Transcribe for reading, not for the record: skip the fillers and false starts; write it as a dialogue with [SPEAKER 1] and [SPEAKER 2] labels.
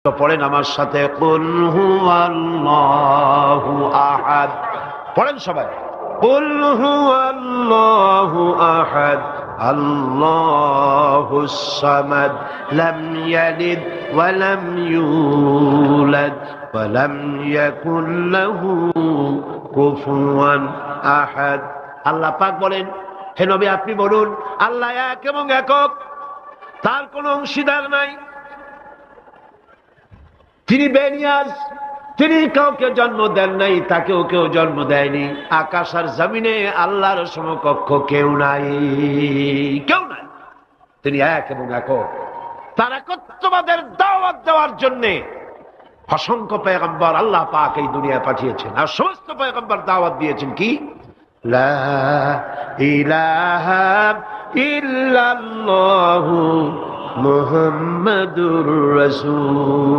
[SPEAKER 1] তো পড়েন আমার সাথে, কুল হুয়াল্লাহু আহাদ। পড়েন সবাই, কুল হুয়াল্লাহু আহাদ আল্লাহুস সামাদ লাম ইয়ালিদ ওয়া লাম ইউলাদ ওয়া লাম ইয়াকুল লাহু কুফুয়ান আহাদ। আল্লাহ পাক বলেন, হে নবী আপনি বলুন, আল্লাহ এক এবং একক, তার কোনো অংশীদার নাই, তিনি বেনিয়াজ, তিনি কাউকে জন্ম দেন নাই, তাকেও কেউ জন্ম দেয়নি। আকাশ আর জমিনে আল্লাহর সমকক্ষ কেউ নাই, কেউ নাই। তিনি এক এবং একক। তার একত্ববাদের দাওয়াত দেওয়ার জন্য অসংখ্য পয়গম্বর আল্লাহ পাক এই দুনিয়ায় পাঠিয়েছেন, আর সমস্ত পয়গম্বর দাওয়াত দিয়েছেন কি, লা ইলাহা ইল্লাল্লাহু মুহাম্মাদুর রাসূল।